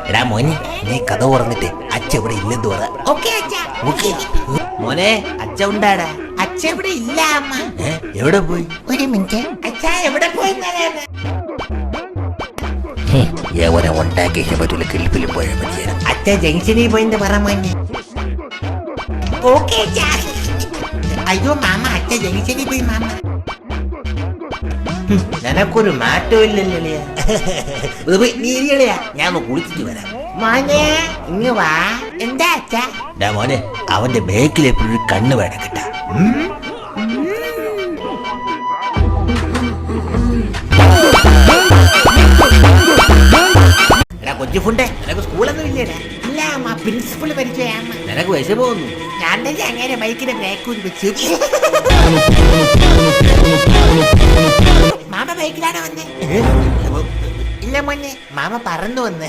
എടാ മോനെ, നീ കഥ പറഞ്ഞിട്ട് അച്ഛ ഇവിടെ ഇല്ലെന്ന് പറ. മോനെ, അച്ഛ ഉണ്ടാടാ? അച്ഛ ഇവിടെ ഇല്ല അമ്മ. എവിടെ പോയി? ഒരു മിനിറ്റ്. അച്ഛ എവിടെ പോയി? യവനെ ഉണ്ടാക്കിയ പറ്റൂല, കിളിപ്പിലും പോയാൽ മതിയായിരുന്നു. അച്ഛ ജംഗ്ഷനിൽ പോയിന്ന് പറ മോനെ. അയ്യോ മാമ, അച്ഛ ജംഗ്ഷനിൽ പോയി മാമ. നിനക്കൊരു മാറ്റവും ഇല്ലല്ലേ? നീ ഇരിയളയാ, ഞാൻ ഒന്ന് കുളിച്ചിട്ട് വരാം. മോനെ ഇങ്ങ് വാ. എന്താ അച്ഛ? മോനെ, അവന്റെ ബേക്കിൽ എപ്പോഴും കണ്ണ് വേണം കേട്ടാ. കൊച്ചു ഫുണ്ടേ, നിനക്ക് സ്കൂളൊന്നും ഇല്ലേടാ? ഇല്ല അമ്മ, പ്രിൻസിപ്പൾ പരിചയമ്മ. നിനക്ക് വിശപ്പൊന്നു? ഞാൻ തന്നെ അങ്ങനെ ബൈക്കിന്റെ ബ്രേക്കൂരി വെച്ചു. മാമ ബൈക്കിലാണ് വന്നേ? ഇല്ല മോനെ, മാമ പറന്നു വന്ന്.